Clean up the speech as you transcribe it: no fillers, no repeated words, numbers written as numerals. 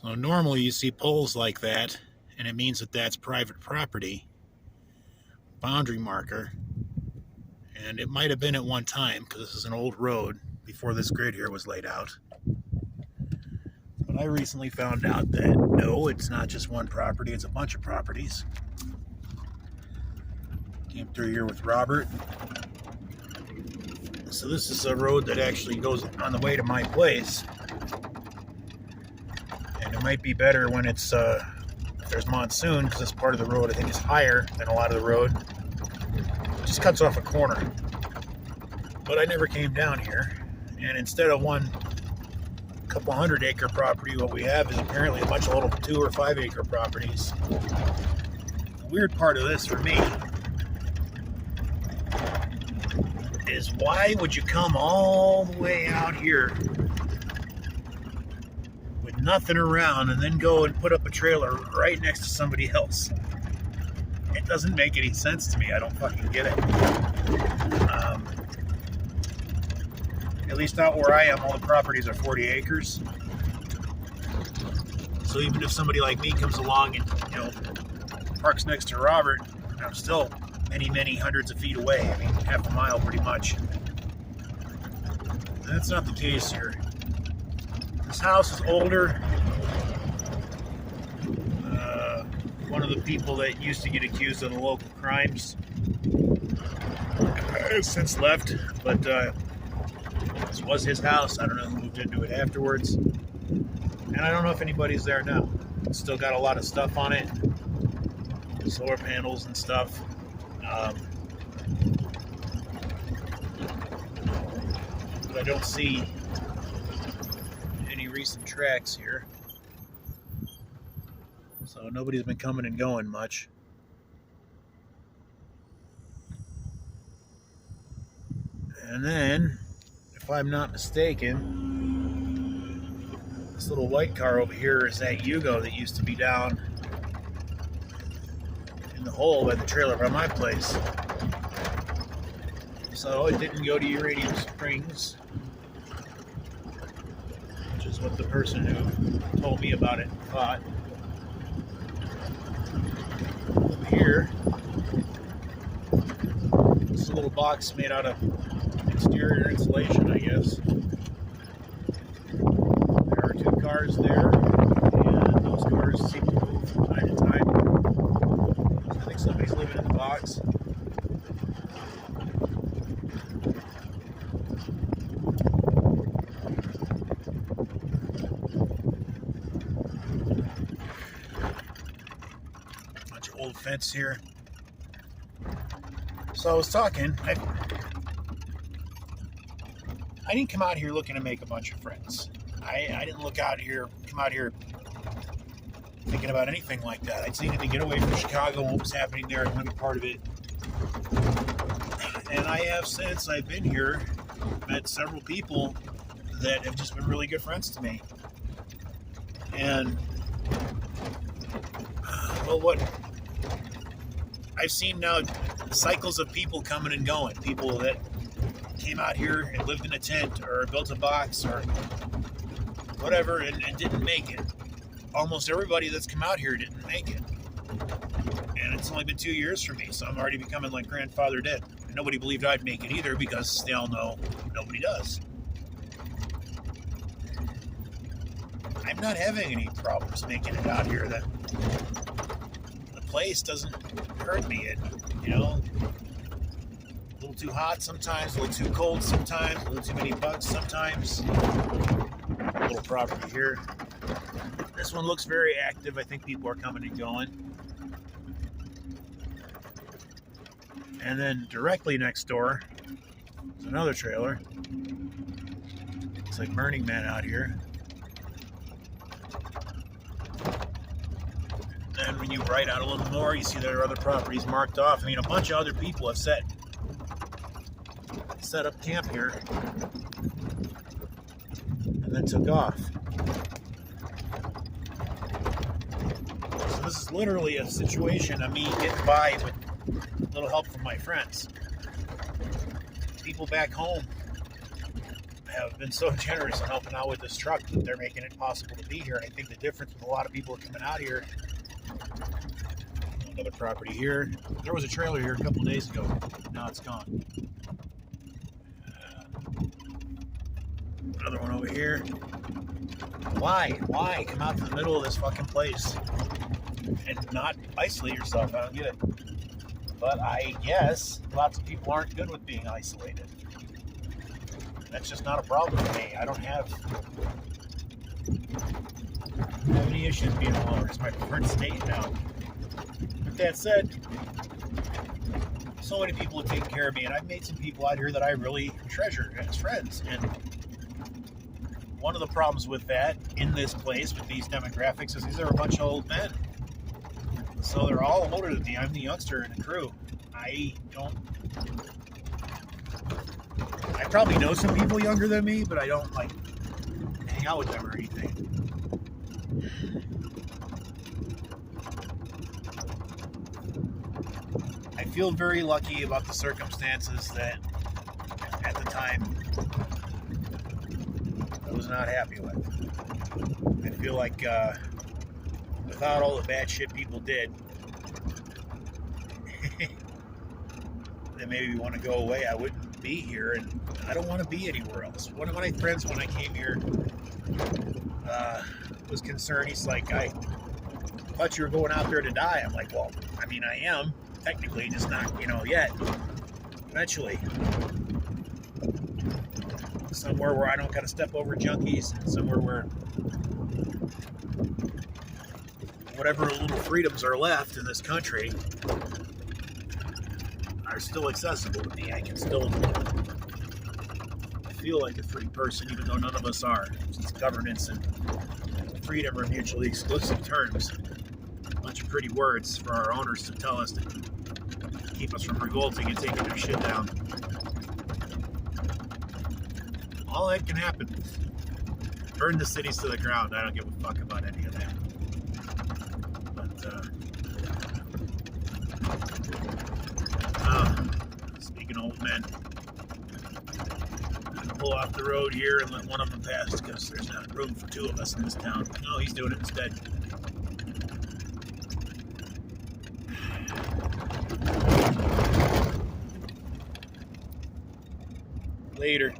So normally you see poles like that, and it means that that's private property, boundary marker, and it might have been at one time because this is an old road before this grid here was laid out. But I recently found out that no, it's not just one property, it's a bunch of properties. Came through here with Robert. So this is a road that actually goes on the way to my place. And it might be better when it's if there's monsoon, because this part of the road I think is higher than a lot of the road. It just cuts off a corner. But I never came down here. And instead of one couple 100-acre property, what we have is apparently a bunch of little 2 or 5 acre properties. The weird part of this for me is, why would you come all the way out here with nothing around and then go and put up a trailer right next to somebody else? It doesn't make any sense to me. I don't fucking get it. At least out where I am, all the properties are 40 acres. So even if somebody like me comes along and, parks next to Robert, I'm still many, many hundreds of feet away. I mean, half a mile pretty much. That's not the case here. This house is older. One of the people that used to get accused of the local crimes has since left, but this was his house. I don't know who moved into it afterwards. And I don't know if anybody's there now. It's still got a lot of stuff on it. Solar panels and stuff. But I don't see any recent tracks here. So nobody's been coming and going much. And then, if I'm not mistaken, this little white car over here is that Yugo that used to be down in the hole by the trailer by my place. So it didn't go to Uranium Springs, which is what the person who told me about it thought. Over here, it's a little box made out of exterior insulation, I guess. There are 2 cars there, and those cars seem to move from time to time. So I think somebody's living in the box. Bunch of old fence here. So I was talking, I didn't come out here looking to make a bunch of friends. I didn't come out here thinking about anything like that. I just needed to get away from Chicago and what was happening there. I want to be part of it. And I have, since I've been here, met several people that have just been really good friends to me. And, well, what I've seen now, cycles of people coming and going. People that came out here and lived in a tent or built a box or whatever and didn't make it. Almost everybody that's come out here didn't make it. And it's only been 2 years for me, so I'm already becoming like grandfather dead. And nobody believed I'd make it either, because they all know nobody does. I'm not having any problems making it out here. The place doesn't hurt me. A little too hot sometimes, a little too cold sometimes, a little too many bugs sometimes. A little property here. This one looks very active. I think people are coming and going. And then directly next door is another trailer. Looks like Burning Man out here. And when you write out a little more, you see there are other properties marked off. I mean, a bunch of other people have set up camp here and then took off. So this is literally a situation of me getting by with a little help from my friends. People back home have been so generous in helping out with this truck that they're making it possible to be here. And I think the difference with a lot of people coming out here, another property here. There was a trailer here a couple days ago. Now it's gone. Another one over here. Why? Why come out to the middle of this fucking place and not isolate yourself? I don't get it. But I guess lots of people aren't good with being isolated. That's just not a problem for me. I don't have any issues being alone. It's my preferred state now. With that said, so many people have taken care of me, and I've made some people out here that I really treasure as friends. And one of the problems with that in this place with these demographics is these are a bunch of old men. So they're all older than me. I'm the youngster in the crew. I probably know some people younger than me, but I don't like hang out with them or anything. I feel very lucky about the circumstances that at the time I was not happy with. I feel like without all the bad shit people did, that maybe want to go away, I wouldn't be here, and I don't want to be anywhere else. One of my friends, when I came here, was concerned. He's like, I thought you were going out there to die. I'm like, well, I mean, I am technically, just not, yet. Eventually, somewhere where I don't gotta step over junkies, somewhere where whatever little freedoms are left in this country are still accessible to me. I can still feel like a free person, even though none of us are, since governance and freedom are mutually exclusive terms. A bunch of pretty words for our owners to tell us to keep us from revolting and taking their shit down. All that can happen. Burn the cities to the ground. I don't give a fuck about any of that. But speaking of old men, I'm gonna pull off the road here and let one of them pass because there's not room for two of us in this town. No, he's doing it instead. Later.